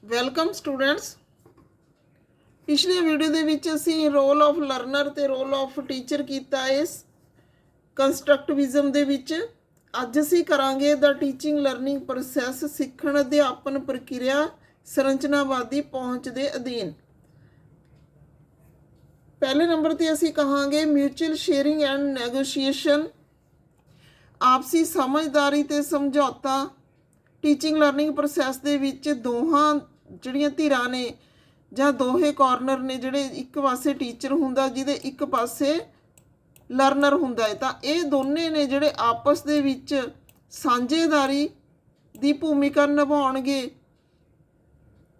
Welcome students. ਪਿਛਲੇ video ਦੇ ਵਿੱਚ ਅਸੀਂ ਰੋਲ ਆਫ ਲਰਨਰ ਤੇ ਰੋਲ ਆਫ ਟੀਚਰ ਕੀਤਾ ਇਸ ਕੰਸਟਰਕਟਿਵਿਜ਼ਮ ਦੇ ਵਿੱਚ। ਅੱਜ ਅਸੀਂ ਕਰਾਂਗੇ ਦਾ ਟੀਚਿੰਗ ਲਰਨਿੰਗ ਪ੍ਰੋਸੈਸ, ਸਿੱਖਣ ਅਧਿਆਪਨ ਪ੍ਰਕਿਰਿਆ ਸੰਰਚਨਾਵਾਦੀ ਪਹੁੰਚ ਦੇ ਅਧੀਨ। ਪਹਿਲੇ ਨੰਬਰ ਤੇ ਅਸੀਂ ਕਹਾਂਗੇ ਮਿਊਚੁਅਲ ਸ਼ੇਅਰਿੰਗ ਐਂਡ ਨੈਗੋਸ਼ੀਏਸ਼ਨ, ਆਪਸੀ ਸਮਝਦਾਰੀ ਤੇ ਸਮਝੌਤਾ। ਟੀਚਿੰਗ ਲਰਨਿੰਗ ਪ੍ਰੋਸੈਸ ਦੇ ਵਿੱਚ ਦੋਹਾਂ ਜਿਹੜੀਆਂ ਧਿਰਾਂ ਨੇ ਜਾਂ ਦੋਹੇ ਕਾਰਨਰ ਨੇ, ਜਿਹੜੇ ਇੱਕ ਪਾਸੇ ਟੀਚਰ ਹੁੰਦਾ ਜਿਹਦੇ ਇੱਕ ਪਾਸੇ ਲਰਨਰ ਹੁੰਦਾ ਹੈ, ਤਾਂ ਇਹ ਦੋਨੇ ਨੇ ਜਿਹੜੇ ਆਪਸ ਦੇ ਵਿੱਚ ਸਾਂਝੇਦਾਰੀ ਦੀ ਭੂਮਿਕਾ ਨਿਭਾਉਣਗੇ,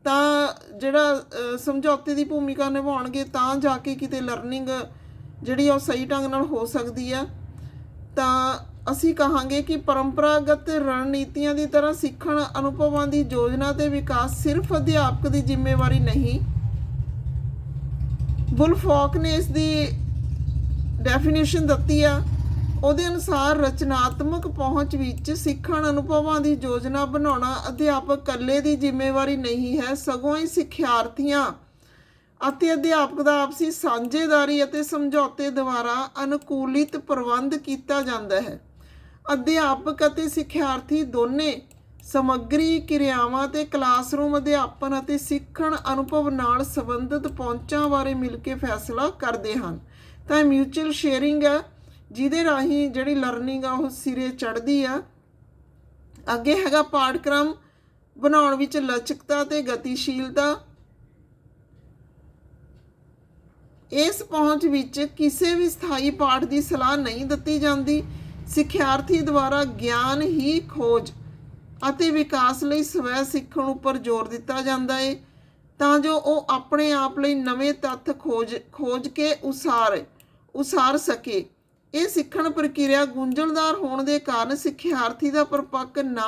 ਤਾਂ ਜਿਹੜਾ ਸਮਝੌਤੇ ਦੀ ਭੂਮਿਕਾ ਨਿਭਾਉਣਗੇ ਤਾਂ ਜਾ ਕੇ ਕਿਤੇ ਲਰਨਿੰਗ ਜਿਹੜੀ ਉਹ ਸਹੀ ਢੰਗ ਨਾਲ ਹੋ ਸਕਦੀ ਆ। ਤਾਂ ਅਸੀਂ ਕਹਾਂਗੇ ਕਿ ਪਰੰਪਰਾਗਤ ਰਣਨੀਤੀਆਂ ਦੀ ਤਰ੍ਹਾਂ ਸਿੱਖਣ ਅਨੁਭਵਾਂ ਦੀ ਯੋਜਨਾ ਤੇ ਵਿਕਾਸ ਸਿਰਫ ਅਧਿਆਪਕ ਦੀ ਜ਼ਿੰਮੇਵਾਰੀ ਨਹੀਂ। ਵੁਲਫੋਕ ਨੇ ਇਸ ਦੀ ਡੈਫੀਨੇਸ਼ਨ ਦਿੱਤੀ ਆ। ਉਹਦੇ ਅਨੁਸਾਰ ਰਚਨਾਤਮਕ ਪਹੁੰਚ ਵਿੱਚ ਸਿੱਖਣ ਅਨੁਭਵਾਂ ਦੀ ਯੋਜਨਾ ਬਣਾਉਣਾ ਅਧਿਆਪਕ ਇਕੱਲੇ ਦੀ ਜ਼ਿੰਮੇਵਾਰੀ ਨਹੀਂ ਹੈ, ਸਗੋਂ ਇਹ ਸਿੱਖਿਆਰਥੀਆਂ ਅਤੇ ਅਧਿਆਪਕ ਦਾ ਆਪਸੀ ਸਾਂਝੇਦਾਰੀ ਅਤੇ ਸਮਝੌਤੇ ਦੁਆਰਾ ਅਨੁਕੂਲਿਤ ਪ੍ਰਬੰਧ ਕੀਤਾ ਜਾਂਦਾ ਹੈ। ਅਧਿਆਪਕ ਅਤੇ ਸਿੱਖਿਆਰਥੀ ਦੋਨੇ ਸਮੱਗਰੀ, ਕਿਰਿਆਵਾਂ ਤੇ ਕਲਾਸਰੂਮ ਅਧਿਆਪਨ ਅਤੇ ਸਿੱਖਣ ਅਨੁਭਵ ਨਾਲ ਸੰਬੰਧਿਤ ਪਹੁੰਚਾਂ ਬਾਰੇ ਮਿਲ ਕੇ ਫੈਸਲਾ ਕਰਦੇ ਹਨ। ਤਾਂ ਮਿਊਚੁਅਲ ਸ਼ੇਅਰਿੰਗ ਹੈ, ਜਿਹਦੇ ਰਾਹੀਂ ਜਿਹੜੀ ਲਰਨਿੰਗ ਆ ਉਹ ਸਿਰੇ ਚੜ੍ਹਦੀ ਆ। ਅੱਗੇ ਹੈਗਾ ਪਾਠਕ੍ਰਮ ਬਣਾਉਣ ਵਿੱਚ ਲਚਕਤਾ ਤੇ ਗਤੀਸ਼ੀਲਤਾ। ਇਸ ਪਹੁੰਚ ਵਿੱਚ ਕਿਸੇ ਵੀ ਸਥਾਈ ਪਾਠ ਦੀ ਸਲਾਹ ਨਹੀਂ ਦਿੱਤੀ ਜਾਂਦੀ। ਸਿੱਖਿਆਰਥੀ ਦੁਆਰਾ ਗਿਆਨ ਹੀ ਖੋਜ ਅਤੇ ਵਿਕਾਸ ਲਈ ਸਵੈ ਸਿੱਖਣ ਉੱਪਰ ਜ਼ੋਰ ਦਿੱਤਾ ਜਾਂਦਾ ਹੈ, ਤਾਂ ਜੋ ਉਹ ਆਪਣੇ ਆਪ ਲਈ ਨਵੇਂ ਤੱਥ ਖੋਜ ਕੇ ਉਸਾਰ ਸਕੇ। ਇਹ ਸਿੱਖਣ ਪ੍ਰਕਿਰਿਆ ਗੁੰਝਲਦਾਰ ਹੋਣ ਦੇ ਕਾਰਨ ਸਿੱਖਿਆਰਥੀ ਦਾ ਪਰਿਪੱਕ ਨਾ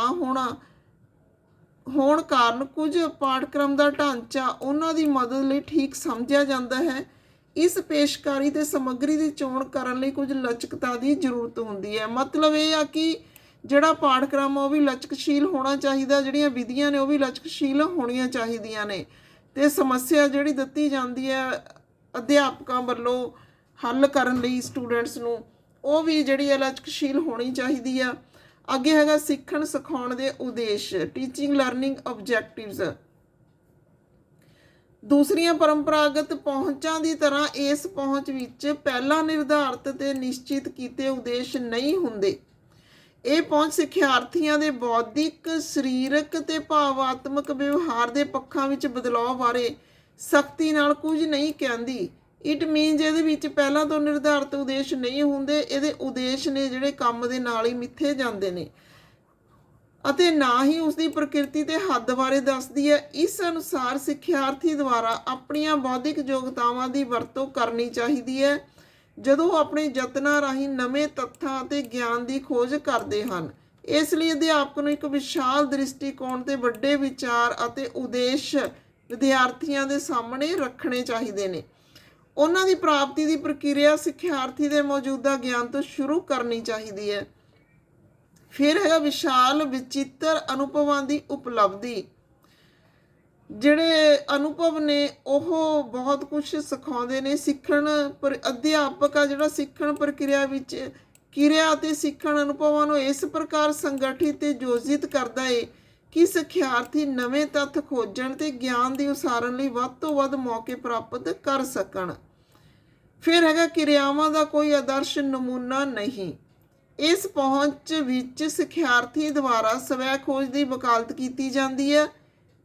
ਹੋਣ ਕਾਰਨ ਕੁਝ ਪਾਠਕ੍ਰਮ ਦਾ ਢਾਂਚਾ ਉਹਨਾਂ ਦੀ ਮਦਦ ਲਈ ਠੀਕ ਸਮਝਿਆ ਜਾਂਦਾ ਹੈ। ਇਸ ਪੇਸ਼ਕਾਰੀ ਤੇ ਸਮੱਗਰੀ ਦੀ ਚੋਣ ਕਰਨ ਲਈ ਕੁਝ ਲਚਕਤਾ ਦੀ ਜ਼ਰੂਰਤ ਹੁੰਦੀ ਹੈ। ਮਤਲਬ ਇਹ ਆ ਕਿ ਜਿਹੜਾ ਪਾਠਕ੍ਰਮ ਉਹ ਵੀ ਲਚਕਸ਼ੀਲ ਹੋਣਾ ਚਾਹੀਦਾ, ਜਿਹੜੀਆਂ ਵਿਧੀਆਂ ਨੇ ਉਹ ਵੀ ਲਚਕਸ਼ੀਲ ਹੋਣੀਆਂ ਚਾਹੀਦੀਆਂ ਨੇ, ਤੇ ਸਮੱਸਿਆ ਜਿਹੜੀ ਦਿੱਤੀ ਜਾਂਦੀ ਹੈ ਅਧਿਆਪਕਾਂ ਵੱਲੋਂ ਹੱਲ ਕਰਨ ਲਈ ਸਟੂਡੈਂਟਸ ਨੂੰ, ਉਹ ਵੀ ਜਿਹੜੀ ਹੈ ਲਚਕਸ਼ੀਲ ਹੋਣੀ ਚਾਹੀਦੀ ਆ। ਅੱਗੇ ਹੈਗਾ ਸਿੱਖਣ ਸਿਖਾਉਣ ਦੇ ਉਦੇਸ਼, ਟੀਚਿੰਗ ਲਰਨਿੰਗ ਆਬਜੈਕਟਿਵਸ। ਦੂਸਰੀਆਂ ਪਰੰਪਰਾਗਤ ਪਹੁੰਚਾਂ ਦੀ ਤਰ੍ਹਾਂ ਇਸ ਪਹੁੰਚ ਵਿੱਚ ਪਹਿਲਾਂ ਨਿਰਧਾਰਤ ਤੇ ਨਿਸ਼ਚਿਤ ਕੀਤੇ ਉਦੇਸ਼ ਨਹੀਂ ਹੁੰਦੇ। ਇਹ ਪਹੁੰਚ ਸਿੱਖਿਆਰਥੀਆਂ ਦੇ ਬੌਧਿਕ, ਸਰੀਰਕ ਤੇ ਭਾਵਾਤਮਕ ਵਿਵਹਾਰ ਦੇ ਪੱਖਾਂ ਵਿੱਚ ਬਦਲਾਅ ਬਾਰੇ ਸਖਤੀ ਨਾਲ ਕੁਝ ਨਹੀਂ ਕਹਿੰਦੀ। ਇਟ ਮੀਨਸ ਇਹਦੇ ਵਿੱਚ ਪਹਿਲਾਂ ਤੋਂ ਨਿਰਧਾਰਤ ਉਦੇਸ਼ ਨਹੀਂ ਹੁੰਦੇ, ਇਹਦੇ ਉਦੇਸ਼ ਨੇ ਜਿਹੜੇ ਕੰਮ ਦੇ ਨਾਲ ਹੀ ਮਿੱਥੇ ਜਾਂਦੇ ਨੇ, ਅਤੇ ਨਾ ਹੀ ਉਸਦੀ ਪ੍ਰਕਿਰਤੀ ਤੇ ਹੱਦ ਬਾਰੇ ਦੱਸਦੀ ਹੈ। ਇਸ ਅਨੁਸਾਰ ਸਿੱਖਿਆਰਥੀ ਦੁਆਰਾ ਆਪਣੀਆਂ ਬੌਧਿਕ ਯੋਗਤਾਵਾਂ ਦੀ ਵਰਤੋਂ ਕਰਨੀ ਚਾਹੀਦੀ ਹੈ ਜਦੋਂ ਉਹ ਆਪਣੇ ਯਤਨਾਂ ਰਾਹੀਂ ਨਵੇਂ ਤੱਥਾਂ ਅਤੇ ਗਿਆਨ ਦੀ ਖੋਜ ਕਰਦੇ ਹਨ। ਇਸ ਲਈ ਅਧਿਆਪਕ ਨੂੰ ਇੱਕ ਵਿਸ਼ਾਲ ਦ੍ਰਿਸ਼ਟੀਕੋਣ ਤੇ ਵੱਡੇ ਵਿਚਾਰ ਅਤੇ ਉਦੇਸ਼ ਵਿਦਿਆਰਥੀਆਂ ਦੇ ਸਾਹਮਣੇ ਰੱਖਣੇ ਚਾਹੀਦੇ ਨੇ। ਉਹਨਾਂ ਦੀ ਪ੍ਰਾਪਤੀ ਦੀ ਪ੍ਰਕਿਰਿਆ ਸਿੱਖਿਆਰਥੀ ਦੇ ਮੌਜੂਦਾ ਗਿਆਨ ਤੋਂ ਸ਼ੁਰੂ ਕਰਨੀ ਚਾਹੀਦੀ ਹੈ। ਫਿਰ ਹੈਗਾ ਵਿਸ਼ਾਲ ਵਿਚਿੱਤਰ ਅਨੁਭਵਾਂ ਦੀ ਉਪਲਬਧੀ। ਜਿਹੜੇ ਅਨੁਭਵ ਨੇ ਉਹ ਬਹੁਤ ਕੁਝ ਸਿਖਾਉਂਦੇ ਨੇ। ਅਧਿਆਪਕ ਆ ਜਿਹੜਾ ਸਿੱਖਣ ਪ੍ਰਕਿਰਿਆ ਵਿੱਚ ਕਿਰਿਆ ਅਤੇ ਸਿੱਖਣ ਅਨੁਭਵਾਂ ਨੂੰ ਇਸ ਪ੍ਰਕਾਰ ਸੰਗਠਿਤ ਤੇ ਯੋਜਿਤ ਕਰਦਾ ਹੈ ਕਿ ਸਿੱਖਿਆਰਥੀ ਨਵੇਂ ਤੱਥ ਖੋਜਣ ਤੇ ਗਿਆਨ ਦੀ ਉਸਾਰਨ ਲਈ ਵੱਧ ਤੋਂ ਵੱਧ ਮੌਕੇ ਪ੍ਰਾਪਤ ਕਰ ਸਕਣ। ਫਿਰ ਹੈਗਾ ਕਿਰਿਆਵਾਂ ਦਾ ਕੋਈ ਆਦਰਸ਼ ਨਮੂਨਾ ਨਹੀਂ। ਇਸ ਪਹੁੰਚ ਵਿੱਚ ਸਿੱਖਿਆਰਥੀ ਦੁਆਰਾ ਸਵੈ ਖੋਜ ਦੀ ਵਕਾਲਤ ਕੀਤੀ ਜਾਂਦੀ ਹੈ।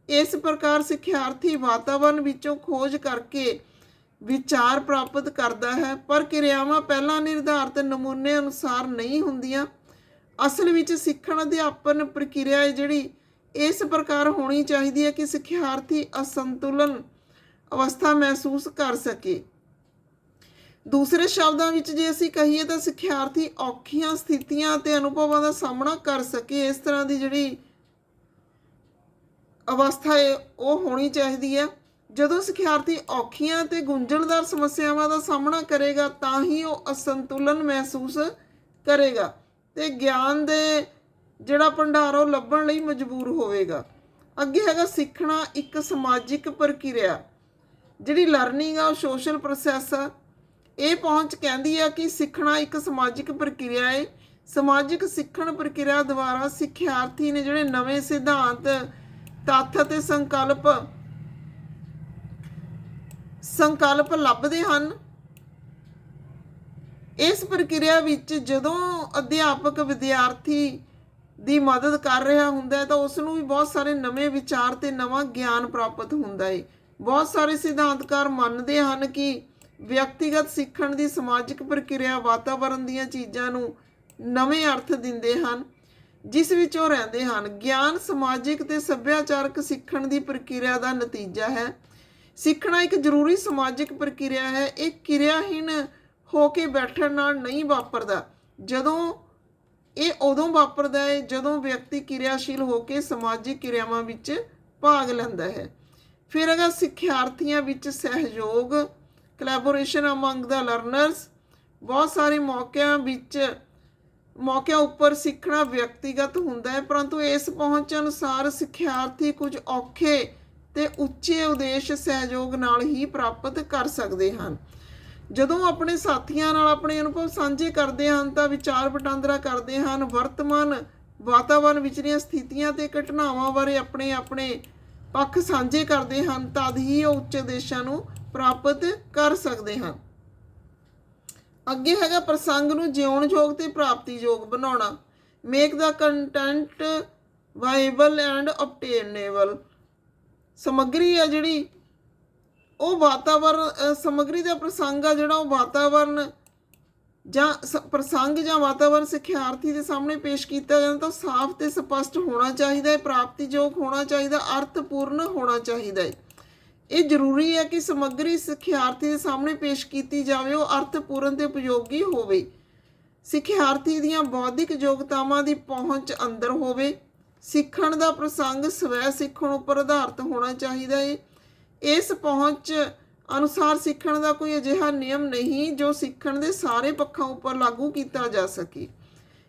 ਇਸ ਪ੍ਰਕਾਰ ਸਿੱਖਿਆਰਥੀ ਵਾਤਾਵਰਨ ਵਿੱਚੋਂ ਖੋਜ ਕਰਕੇ ਵਿਚਾਰ ਪ੍ਰਾਪਤ ਕਰਦਾ ਹੈ, ਪਰ ਕਿਰਿਆਵਾਂ ਪਹਿਲਾਂ ਨਿਰਧਾਰਤ ਨਮੂਨੇ ਅਨੁਸਾਰ ਨਹੀਂ ਹੁੰਦੀਆਂ। ਅਸਲ ਵਿੱਚ ਸਿੱਖਣ ਅਧਿਆਪਨ ਪ੍ਰਕਿਰਿਆ ਜਿਹੜੀ ਇਸ ਪ੍ਰਕਾਰ ਹੋਣੀ ਚਾਹੀਦੀ ਹੈ ਕਿ ਸਿੱਖਿਆਰਥੀ ਅਸੰਤੁਲਨ ਅਵਸਥਾ ਮਹਿਸੂਸ ਕਰ ਸਕੇ। ਦੂਸਰੇ ਸ਼ਬਦਾਂ ਵਿੱਚ ਜੇ ਅਸੀਂ ਕਹੀਏ ਤਾਂ ਸਿੱਖਿਆਰਥੀ ਔਖੀਆਂ ਸਥਿਤੀਆਂ ਅਤੇ ਅਨੁਭਵਾਂ ਦਾ ਸਾਹਮਣਾ ਕਰ ਸਕੇ। ਇਸ ਤਰ੍ਹਾਂ ਦੀ ਜਿਹੜੀ ਅਵਸਥਾ ਹੈ ਉਹ ਹੋਣੀ ਚਾਹੀਦੀ ਹੈ। ਜਦੋਂ ਸਿੱਖਿਆਰਥੀ ਔਖੀਆਂ ਅਤੇ ਗੁੰਝਲਦਾਰ ਸਮੱਸਿਆਵਾਂ ਦਾ ਸਾਹਮਣਾ ਕਰੇਗਾ ਤਾਂ ਹੀ ਉਹ ਅਸੰਤੁਲਨ ਮਹਿਸੂਸ ਕਰੇਗਾ ਤੇ ਗਿਆਨ ਦੇ ਜਿਹੜਾ ਭੰਡਾਰ ਉਹ ਲੱਭਣ ਲਈ ਮਜਬੂਰ ਹੋਵੇਗਾ। ਅੱਗੇ ਹੈਗਾ ਸਿੱਖਣਾ ਇੱਕ ਸਮਾਜਿਕ ਪ੍ਰਕਿਰਿਆ। ਜਿਹੜੀ ਲਰਨਿੰਗ ਆ ਉਹ ਸੋਸ਼ਲ ਪ੍ਰੋਸੈਸ ਆ। ਇਹ ਪਹੁੰਚ ਕਹਿੰਦੀ ਆ ਕਿ ਸਿੱਖਣਾ ਇੱਕ ਸਮਾਜਿਕ ਪ੍ਰਕਿਰਿਆ ਹੈ। ਸਮਾਜਿਕ ਸਿੱਖਣ ਪ੍ਰਕਿਰਿਆ ਦੁਆਰਾ ਸਿੱਖਿਆਰਥੀ ਨੇ ਜਿਹੜੇ ਨਵੇਂ ਸਿਧਾਂਤ, ਤੱਥ ਅਤੇ ਸੰਕਲਪ ਲੱਭਦੇ ਹਨ। ਇਸ ਪ੍ਰਕਿਰਿਆ ਵਿੱਚ ਜਦੋਂ ਅਧਿਆਪਕ ਵਿਦਿਆਰਥੀ ਦੀ ਮਦਦ ਕਰ ਰਿਹਾ ਹੁੰਦਾ ਹੈ ਤਾਂ ਉਸ ਨੂੰ ਵੀ ਬਹੁਤ ਸਾਰੇ ਨਵੇਂ ਵਿਚਾਰ ਤੇ ਨਵਾਂ ਗਿਆਨ ਪ੍ਰਾਪਤ ਹੁੰਦਾ ਹੈ। ਬਹੁਤ ਸਾਰੇ ਸਿਧਾਂਤਕਾਰ ਮੰਨਦੇ ਹਨ ਕਿ ਵਿਅਕਤੀਗਤ ਸਿੱਖਣ ਦੀ ਸਮਾਜਿਕ ਪ੍ਰਕਿਰਿਆ ਵਾਤਾਵਰਣ ਦੀਆਂ ਚੀਜ਼ਾਂ ਨੂੰ ਨਵੇਂ ਅਰਥ ਦਿੰਦੇ ਹਨ ਜਿਸ ਵਿੱਚ ਉਹ ਰਹਿੰਦੇ ਹਨ। ਗਿਆਨ ਸਮਾਜਿਕ ਤੇ ਸੱਭਿਆਚਾਰਕ ਸਿੱਖਣ ਦੀ ਪ੍ਰਕਿਰਿਆ ਦਾ ਨਤੀਜਾ ਹੈ। ਸਿੱਖਣਾ ਇੱਕ ਜ਼ਰੂਰੀ ਸਮਾਜਿਕ ਪ੍ਰਕਿਰਿਆ ਹੈ। ਇਹ ਕਿਰਿਆਹੀਨ ਹੋ ਕੇ ਬੈਠਣ ਨਾਲ ਨਹੀਂ ਵਾਪਰਦਾ। ਇਹ ਉਦੋਂ ਵਾਪਰਦਾ ਹੈ ਜਦੋਂ ਵਿਅਕਤੀ ਕਿਰਿਆਸ਼ੀਲ ਹੋ ਕੇ ਸਮਾਜਿਕ ਕਿਰਿਆਵਾਂ ਵਿੱਚ ਭਾਗ ਲੈਂਦਾ ਹੈ। ਫਿਰ ਹੈਗਾ ਸਿੱਖਿਆਰਥੀਆਂ ਵਿੱਚ ਸਹਿਯੋਗ, ਕੋਲੈਬੋਰੇਸ਼ਨ ਅਮੰਗ ਦਾ ਲਰਨਰਸ। ਬਹੁਤ ਸਾਰੇ ਮੌਕਿਆਂ ਉੱਪਰ ਸਿੱਖਣਾ ਵਿਅਕਤੀਗਤ ਹੁੰਦਾ ਹੈ, ਪਰੰਤੂ ਇਸ ਪਹੁੰਚ ਅਨੁਸਾਰ ਸਿੱਖਿਆਰਥੀ ਕੁਝ ਔਖੇ ਤੇ ਉੱਚੇ ਉਦੇਸ਼ ਸਹਿਯੋਗ ਨਾਲ ਹੀ ਪ੍ਰਾਪਤ ਕਰ ਸਕਦੇ ਹਨ। ਜਦੋਂ ਆਪਣੇ ਸਾਥੀਆਂ ਨਾਲ ਆਪਣੇ ਅਨੁਭਵ ਸਾਂਝੇ ਕਰਦੇ ਹਨ ਤਾਂ ਵਿਚਾਰ ਵਟਾਂਦਰਾ ਕਰਦੇ ਹਨ, ਵਰਤਮਾਨ ਵਾਤਾਵਰਣ ਵਿਚਲੀਆਂ ਸਥਿਤੀਆਂ ਤੇ ਘਟਨਾਵਾਂ ਬਾਰੇ ਆਪਣੇ ਪੱਖ ਸਾਂਝੇ ਕਰਦੇ ਹਨ, ਤਦ ਹੀ ਉਹ ਉੱਚ ਉਦੇਸ਼ਾਂ ਨੂੰ ਪ੍ਰਾਪਤ ਕਰ ਸਕਦੇ ਹਨ। ਅੱਗੇ ਹੈਗਾ ਪ੍ਰਸੰਗ ਨੂੰ ਜਿਉਣਯੋਗ ਤੇ ਪ੍ਰਾਪਤੀਯੋਗ ਬਣਾਉਣਾ। Make the content viable and obtainable. ਸਮੱਗਰੀ ਆ ਜਿਹੜੀ ਉਹ ਵਾਤਾਵਰਨ, ਸਮੱਗਰੀ ਦਾ ਪ੍ਰਸੰਗ ਆ ਜਿਹੜਾ ਉਹ ਵਾਤਾਵਰਨ ਜਾਂ ਪ੍ਰਸੰਗ ਜਾਂ ਵਾਤਾਵਰਨ ਸਿੱਖਿਆਰਥੀ ਦੇ ਸਾਹਮਣੇ ਪੇਸ਼ ਕੀਤਾ ਜਾਂਦਾ ਤਾਂ ਸਾਫ਼ ਤੇ ਸਪਸ਼ਟ ਹੋਣਾ ਚਾਹੀਦਾ ਹੈ, ਪ੍ਰਾਪਤੀਯੋਗ ਹੋਣਾ ਚਾਹੀਦਾ, ਅਰਥਪੂਰਨ ਹੋਣਾ ਚਾਹੀਦਾ ਹੈ। ਇਹ ਜ਼ਰੂਰੀ ਹੈ ਕਿ ਸਮੱਗਰੀ ਸਿੱਖਿਆਰਥੀ ਦੇ ਸਾਹਮਣੇ ਪੇਸ਼ ਕੀਤੀ ਜਾਵੇ ਉਹ ਅਰਥਪੂਰਨ ਤੇ ਉਪਯੋਗੀ ਹੋਵੇ। ਸਿੱਖਿਆਰਥੀ ਦੀਆਂ ਬੌਧਿਕ ਯੋਗਤਾਵਾਂ ਦੀ ਪਹੁੰਚ ਅੰਦਰ ਹੋਵੇ। ਸਿੱਖਣ ਦਾ ਪ੍ਰਸੰਗ ਸਵੈ ਸਿੱਖਣ ਉੱਪਰ ਆਧਾਰਿਤ ਹੋਣਾ ਚਾਹੀਦਾ ਹੈ। ਇਸ ਪਹੁੰਚ ਅਨੁਸਾਰ ਸਿੱਖਣ ਦਾ ਕੋਈ ਅਜਿਹਾ ਨਿਯਮ ਨਹੀਂ ਜੋ ਸਿੱਖਣ ਦੇ ਸਾਰੇ ਪੱਖਾਂ ਉੱਪਰ ਲਾਗੂ ਕੀਤਾ ਜਾ ਸਕੇ।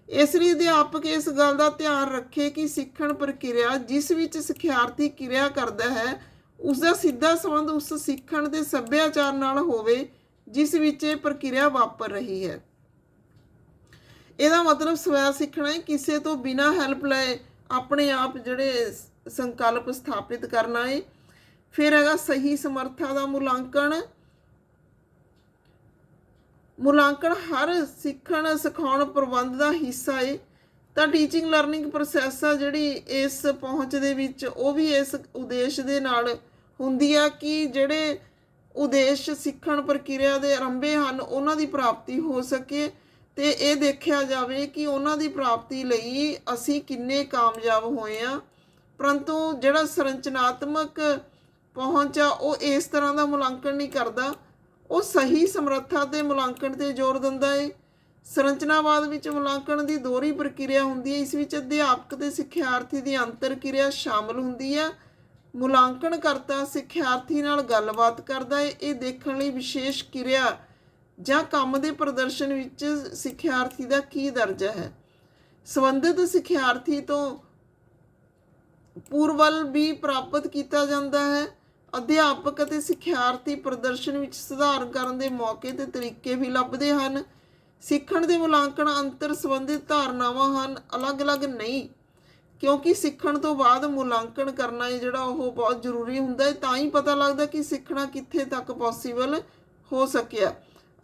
ਇਸ ਲਈ ਅਧਿਆਪਕ ਇਸ ਗੱਲ ਦਾ ਧਿਆਨ ਰੱਖੇ ਕਿ ਸਿੱਖਣ ਪ੍ਰਕਿਰਿਆ ਜਿਸ ਵਿੱਚ ਸਿੱਖਿਆਰਥੀ ਕਿਰਿਆ ਕਰਦਾ ਹੈ ਉਸ ਦਾ ਸਿੱਧਾ ਸੰਬੰਧ ਉਸ ਸਿੱਖਣ ਦੇ ਸੱਭਿਆਚਾਰ ਨਾਲ ਹੋਵੇ ਜਿਸ ਵਿੱਚ ਇਹ ਪ੍ਰਕਿਰਿਆ ਵਾਪਰ ਰਹੀ ਹੈ। ਇਹਦਾ ਮਤਲਬ ਸਵੈ ਸਿੱਖਣਾ ਹੈ, ਕਿਸੇ ਤੋਂ ਬਿਨਾਂ ਹੈਲਪ ਲਏ ਆਪਣੇ ਆਪ ਜਿਹੜੇ ਸੰਕਲਪ ਸਥਾਪਿਤ ਕਰਨਾ ਹੈ। ਫਿਰ ਹੈਗਾ ਸਹੀ ਸਮਰੱਥਾ ਦਾ ਮੁਲਾਂਕਣ ਹਰ ਸਿੱਖਣ ਸਿਖਾਉਣ ਪ੍ਰਬੰਧ ਦਾ ਹਿੱਸਾ ਹੈ। ਤਾਂ ਟੀਚਿੰਗ ਲਰਨਿੰਗ ਪ੍ਰੋਸੈਸ ਆ ਜਿਹੜੀ ਇਸ ਪਹੁੰਚ ਦੇ ਵਿੱਚ ਉਹ ਵੀ ਇਸ ਉਦੇਸ਼ ਦੇ ਨਾਲ ਹੁੰਦੀ ਆ ਕਿ ਜਿਹੜੇ ਉਦੇਸ਼ ਸਿੱਖਣ ਪ੍ਰਕਿਰਿਆ ਦੇ ਆਰੰਭੇ ਹਨ ਉਹਨਾਂ ਦੀ ਪ੍ਰਾਪਤੀ ਹੋ ਸਕੇ ਤੇ ਇਹ ਦੇਖਿਆ ਜਾਵੇ ਕਿ ਉਹਨਾਂ ਦੀ ਪ੍ਰਾਪਤੀ ਲਈ ਅਸੀਂ ਕਿੰਨੇ ਕਾਮਯਾਬ ਹੋਏ ਆ। ਪਰੰਤੂ ਜਿਹੜਾ ਸੰਰਚਨਾਤਮਕ ਪਹੁੰਚ ਆ ਉਹ ਇਸ ਤਰ੍ਹਾਂ ਦਾ ਮੁਲਾਂਕਣ ਨਹੀਂ ਕਰਦਾ, ਉਹ ਸਹੀ ਸਮਰੱਥਾ ਤੇ ਮੁਲਾਂਕਣ ਤੇ ਜ਼ੋਰ ਦਿੰਦਾ ਹੈ। ਸੰਰਚਨਾਵਾਦ ਵਿੱਚ ਮੁਲਾਂਕਣ ਦੀ ਦੋਹਰੀ ਪ੍ਰਕਿਰਿਆ ਹੁੰਦੀ ਹੈ। ਇਸ ਵਿੱਚ ਅਧਿਆਪਕ ਤੇ ਸਿੱਖਿਆਰਥੀ ਦੀ ਅੰਤਰ ਕਿਰਿਆ ਸ਼ਾਮਲ ਹੁੰਦੀ ਹੈ। ਮੁਲਾਂਕਣ ਕਰਤਾ ਸਿੱਖਿਆਰਥੀ ਨਾਲ ਗੱਲਬਾਤ ਕਰਦਾ ਹੈ। ਇਹ ਦੇਖਣ ਲਈ ਵਿਸ਼ੇਸ਼ ਕਿਰਿਆ ਜਾਂ ਕੰਮ ਦੇ ਪ੍ਰਦਰਸ਼ਨ ਵਿੱਚ ਸਿੱਖਿਆਰਥੀ ਦਾ ਕੀ ਦਰਜਾ ਹੈ। ਸੰਬੰਧਿਤ ਸਿੱਖਿਆਰਥੀ ਤੋਂ ਪੂਰਵਲ ਵੀ ਪ੍ਰਾਪਤ ਕੀਤਾ ਜਾਂਦਾ ਹੈ। ਅਧਿਆਪਕ ਅਤੇ ਸਿੱਖਿਆਰਥੀ ਪ੍ਰਦਰਸ਼ਨ ਵਿੱਚ ਸੁਧਾਰ ਕਰਨ ਦੇ ਮੌਕੇ ਤੇ ਤਰੀਕੇ ਵੀ ਲੱਭਦੇ ਹਨ। ਸਿੱਖਣ ਦੇ ਮੁਲਾਂਕਣ ਅੰਤਰ ਸੰਬੰਧਿਤ ਧਾਰਨਾਵਾਂ ਹਨ, ਅਲੱਗ-ਅਲੱਗ ਨਹੀਂ, ਕਿਉਂਕਿ ਸਿੱਖਣ ਤੋਂ ਬਾਅਦ ਮੁਲਾਂਕਣ ਕਰਨਾ ਹੈ ਜਿਹੜਾ ਉਹ ਬਹੁਤ ਜ਼ਰੂਰੀ ਹੁੰਦਾ ਹੈ। ਤਾਂ ਹੀ ਪਤਾ ਲੱਗਦਾ ਕਿ ਸਿੱਖਣਾ ਕਿੱਥੇ ਤੱਕ ਪੋਸੀਬਲ ਹੋ ਸਕਿਆ।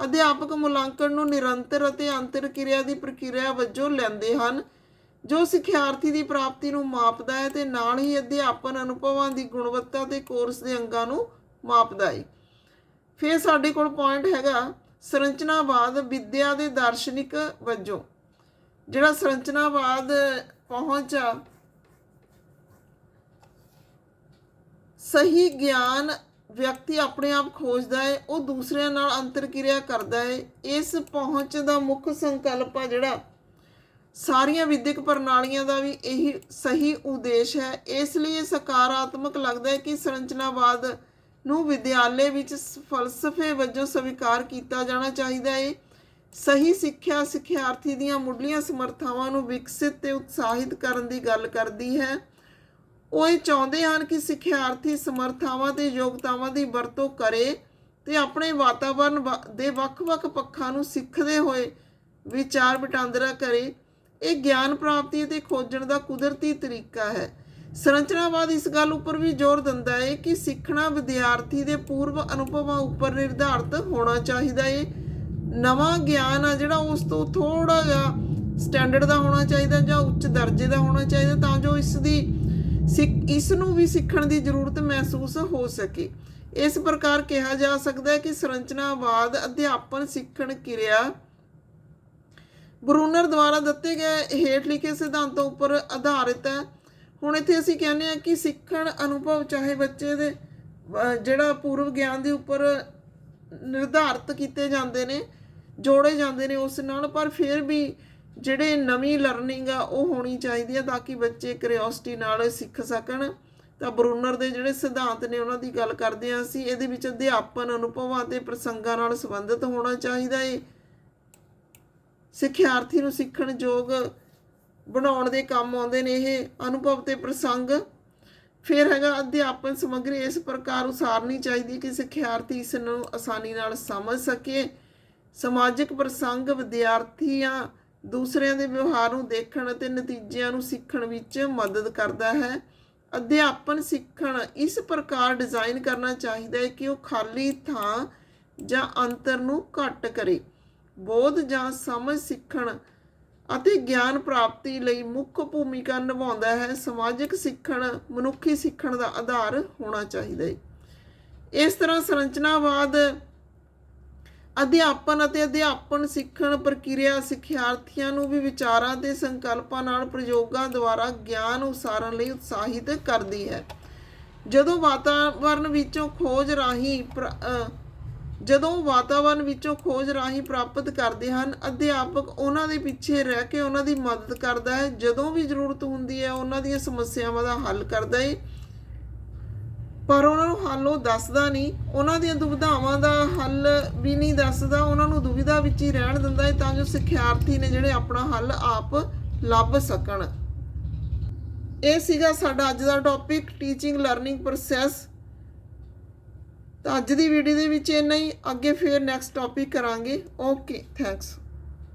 ਅਧਿਆਪਕ ਮੁਲਾਂਕਣ ਨੂੰ ਨਿਰੰਤਰ ਅਤੇ ਅੰਤਰ ਕਿਰਿਆ ਦੀ ਪ੍ਰਕਿਰਿਆ ਵਜੋਂ ਲੈਂਦੇ ਹਨ ਜੋ ਸਿੱਖਿਆਰਥੀ ਦੀ ਪ੍ਰਾਪਤੀ ਨੂੰ ਮਾਪਦਾ ਹੈ ਤੇ ਨਾਲ ਹੀ ਅਧਿਆਪਨ ਅਨੁਭਵਾਂ ਦੀ ਗੁਣਵੱਤਾ ਤੇ ਕੋਰਸ ਦੇ ਅੰਗਾਂ ਨੂੰ ਮਾਪਦਾ ਹੈ। ਫਿਰ ਸਾਡੇ ਕੋਲ ਪੁਆਇੰਟ ਹੈਗਾ ਸੰਰਚਨਾਵਾਦ ਵਿਦਿਆ ਦੇ ਦਾਰਸ਼ਨਿਕ ਵਜੋਂ। ਜਿਹੜਾ ਸੰਰਚਨਾਵਾਦ ਪਹੁੰਚ ਆ ਸਹੀ ਗਿਆਨ ਵਿਅਕਤੀ ਆਪਣੇ ਆਪ ਖੋਜਦਾ ਹੈ, ਉਹ ਦੂਸਰਿਆਂ ਨਾਲ ਅੰਤਰ ਕਿਰਿਆ ਕਰਦਾ ਹੈ। ਇਸ ਪਹੁੰਚ ਦਾ ਮੁੱਖ ਸੰਕਲਪ ਆ ਜਿਹੜਾ ਸਾਰੀਆਂ ਵਿਦਿਅਕ ਪ੍ਰਣਾਲੀਆਂ ਦਾ ਵੀ ਇਹੀ ਸਹੀ ਉਦੇਸ਼ ਹੈ। ਇਸ ਲਈ ਇਹ ਸਕਾਰਾਤਮਕ ਲੱਗਦਾ ਹੈ ਕਿ ਸੰਰਚਨਾਵਾਦ ਨੂੰ ਵਿਦਿਆਲੇ ਵਿੱਚ ਫਲਸਫੇ ਵਜੋਂ ਸਵੀਕਾਰ ਕੀਤਾ ਜਾਣਾ ਚਾਹੀਦਾ ਹੈ। ਸਹੀ ਸਿੱਖਿਆ ਸਿੱਖਿਆਰਥੀ ਦੀਆਂ ਮੁੱਢਲੀਆਂ ਸਮਰੱਥਾਵਾਂ ਨੂੰ ਵਿਕਸਿਤ ਤੇ ਉਤਸ਼ਾਹਿਤ ਕਰਨ ਦੀ ਗੱਲ ਕਰਦੀ ਹੈ। ਉਹ ਇਹ ਚਾਹੁੰਦੇ ਹਨ ਕਿ ਸਿੱਖਿਆਰਥੀ ਸਮਰੱਥਾਵਾਂ ਤੇ ਯੋਗਤਾਵਾਂ ਦੀ ਵਰਤੋਂ ਕਰੇ ਤੇ ਆਪਣੇ ਵਾਤਾਵਰਣ ਦੇ ਵੱਖ-ਵੱਖ ਪੱਖਾਂ ਨੂੰ ਸਿੱਖਦੇ ਹੋਏ ਵਿਚਾਰ ਵਟਾਂਦਰਾ ਕਰੇ। ਇਹ ਗਿਆਨ ਪ੍ਰਾਪਤੀ ਅਤੇ ਖੋਜਣ ਦਾ ਕੁਦਰਤੀ ਤਰੀਕਾ ਹੈ। ਸੰਰਚਨਾਵਾਦ ਇਸ ਗੱਲ ਉੱਪਰ ਵੀ ਜ਼ੋਰ ਦਿੰਦਾ ਹੈ ਕਿ ਸਿੱਖਣਾ ਵਿਦਿਆਰਥੀ ਦੇ ਪੂਰਵ ਅਨੁਭਵਾਂ ਉੱਪਰ ਨਿਰਧਾਰਿਤ ਹੋਣਾ ਚਾਹੀਦਾ ਹੈ। ਨਵਾਂ ਗਿਆਨ ਆ ਜਿਹੜਾ ਉਸ ਤੋਂ ਥੋੜ੍ਹਾ ਜਿਹਾ ਸਟੈਂਡਰਡ ਦਾ ਹੋਣਾ ਚਾਹੀਦਾ ਜਾਂ ਉੱਚ ਦਰਜੇ ਦਾ ਹੋਣਾ ਚਾਹੀਦਾ, ਤਾਂ ਜੋ ਇਸ ਨੂੰ ਵੀ ਸਿੱਖਣ ਦੀ ਜ਼ਰੂਰਤ ਮਹਿਸੂਸ ਹੋ ਸਕੇ। ਇਸ ਪ੍ਰਕਾਰ ਕਿਹਾ ਜਾ ਸਕਦਾ ਹੈ ਕਿ ਸੰਰਚਨਾਵਾਦ ਅਧਿਆਪਨ ਸਿੱਖਣ ਕਿਰਿਆ ਬਰੂਨਰ ਦੁਆਰਾ ਦਿੱਤੇ ਗਏ ਹੇਠ ਲਿਖੇ ਸਿਧਾਂਤਾਂ ਉੱਪਰ ਆਧਾਰਿਤ ਹੈ। ਹੁਣ ਇੱਥੇ ਅਸੀਂ ਕਹਿੰਦੇ ਹਾਂ ਕਿ ਸਿੱਖਣ ਅਨੁਭਵ ਚਾਹੇ ਬੱਚੇ ਦੇ ਜਿਹੜਾ ਪੂਰਵ ਗਿਆਨ ਦੇ ਉੱਪਰ ਨਿਰਧਾਰਿਤ ਕੀਤੇ ਜਾਂਦੇ ਨੇ, ਜੋੜੇ ਜਾਂਦੇ ਨੇ ਉਸ ਨਾਲ, ਪਰ ਫਿਰ ਵੀ ਜਿਹੜੇ ਨਵੀਂ ਲਰਨਿੰਗ ਆ ਉਹ ਹੋਣੀ ਚਾਹੀਦੀ ਹੈ ਤਾਂ ਕਿ ਬੱਚੇ ਕਰਿਓਸਿਟੀ ਨਾਲ ਸਿੱਖ ਸਕਣ। ਤਾਂ ਬਰੂਨਰ ਦੇ ਜਿਹੜੇ ਸਿਧਾਂਤ ਨੇ ਉਹਨਾਂ ਦੀ ਗੱਲ ਕਰਦੇ ਹਾਂ ਅਸੀਂ। ਇਹਦੇ ਵਿੱਚ ਅਧਿਆਪਨ ਅਨੁਭਵਾਂ ਅਤੇ ਪ੍ਰਸੰਗਾਂ ਨਾਲ ਸੰਬੰਧਿਤ ਹੋਣਾ ਚਾਹੀਦਾ ਹੈ। ਸਿੱਖਿਆਰਥੀ ਨੂੰ ਸਿੱਖਣ ਯੋਗ ਬਣਾਉਣ ਦੇ ਕੰਮ ਆਉਂਦੇ ਨੇ ਇਹ ਅਨੁਭਵ ਤੇ ਪ੍ਰਸੰਗ। ਫਿਰ ਹੈਗਾ ਅਧਿਆਪਨ ਸਮੱਗਰੀ ਇਸ ਪ੍ਰਕਾਰ ਉਸਾਰਨੀ ਚਾਹੀਦੀ ਕਿ ਸਿੱਖਿਆਰਥੀ ਇਸ ਨੂੰ ਆਸਾਨੀ ਨਾਲ ਸਮਝ ਸਕੇ। ਸਮਾਜਿਕ ਪ੍ਰਸੰਗ ਵਿਦਿਆਰਥੀਆਂ ਦੂਸਰਿਆਂ ਦੇ ਵਿਵਹਾਰ ਨੂੰ ਦੇਖਣ ਅਤੇ ਨਤੀਜਿਆਂ ਨੂੰ ਸਿੱਖਣ ਵਿੱਚ ਮਦਦ ਕਰਦਾ ਹੈ। ਅਧਿਆਪਨ ਸਿੱਖਣ ਇਸ ਪ੍ਰਕਾਰ ਡਿਜ਼ਾਈਨ ਕਰਨਾ ਚਾਹੀਦਾ ਹੈ ਕਿ ਉਹ ਖਾਲੀ ਥਾਂ ਜਾਂ ਅੰਤਰ ਨੂੰ ਘੱਟ ਕਰੇ। ਬੋਧ ਜਾਂ ਸਮਝ ਸਿੱਖਣ ਅਤੇ ਗਿਆਨ ਪ੍ਰਾਪਤੀ ਲਈ ਮੁੱਖ ਭੂਮਿਕਾ ਨਿਭਾਉਂਦਾ ਹੈ। ਸਮਾਜਿਕ ਸਿੱਖਣ ਮਨੁੱਖੀ ਸਿੱਖਣ ਦਾ ਆਧਾਰ ਹੋਣਾ ਚਾਹੀਦਾ ਹੈ। ਇਸ ਤਰ੍ਹਾਂ ਸੰਰਚਨਾਵਾਦ ਅਧਿਆਪਨ ਅਤੇ ਅਧਿਆਪਨ ਸਿੱਖਣ ਪ੍ਰਕਿਰਿਆ ਸਿੱਖਿਆਰਥੀਆਂ ਨੂੰ ਵੀ ਵਿਚਾਰਾਂ ਅਤੇ ਸੰਕਲਪਾਂ ਨਾਲ ਪ੍ਰਯੋਗਾਂ ਦੁਆਰਾ ਗਿਆਨ ਉਸਾਰਨ ਲਈ ਉਤਸ਼ਾਹਿਤ ਕਰਦੀ ਹੈ। ਜਦੋਂ ਵਾਤਾਵਰਣ ਵਿੱਚੋਂ ਖੋਜ ਰਾਹੀਂ ਪ੍ਰਾਪਤ ਕਰਦੇ ਹਨ, ਅਧਿਆਪਕ ਉਹਨਾਂ ਦੇ ਪਿੱਛੇ ਰਹਿ ਕੇ ਉਹਨਾਂ ਦੀ ਮਦਦ ਕਰਦਾ ਹੈ। ਜਦੋਂ ਵੀ ਜ਼ਰੂਰਤ ਹੁੰਦੀ ਹੈ ਉਹਨਾਂ ਦੀਆਂ ਸਮੱਸਿਆਵਾਂ ਦਾ ਹੱਲ ਕਰਦਾ ਹੈ, ਪਰ ਉਹਨਾਂ ਨੂੰ ਹੱਲ ਉਹ ਦੱਸਦਾ ਨਹੀਂ, ਉਹਨਾਂ ਦੀਆਂ ਦੁਵਿਧਾਵਾਂ ਦਾ ਹੱਲ ਵੀ ਨਹੀਂ ਦੱਸਦਾ, ਉਹਨਾਂ ਨੂੰ ਦੁਵਿਧਾ ਵਿੱਚ ਹੀ ਰਹਿਣ ਦਿੰਦਾ ਹੈ ਤਾਂ ਜੋ ਸਿੱਖਿਆਰਥੀ ਨੇ ਜਿਹੜੇ ਆਪਣਾ ਹੱਲ ਆਪ ਲੱਭ ਸਕਣ। ਇਹ ਸੀਗਾ ਸਾਡਾ ਅੱਜ ਦਾ ਟੌਪਿਕ ਟੀਚਿੰਗ ਲਰਨਿੰਗ ਪ੍ਰੋਸੈਸ। ਤਾਂ ਅੱਜ ਦੀ ਵੀਡੀਓ ਦੇ ਵਿੱਚ ਇੰਨਾ ਹੀ। ਅੱਗੇ ਫਿਰ ਨੈਕਸਟ ਟੌਪਿਕ ਕਰਾਂਗੇ। Okay, thanks.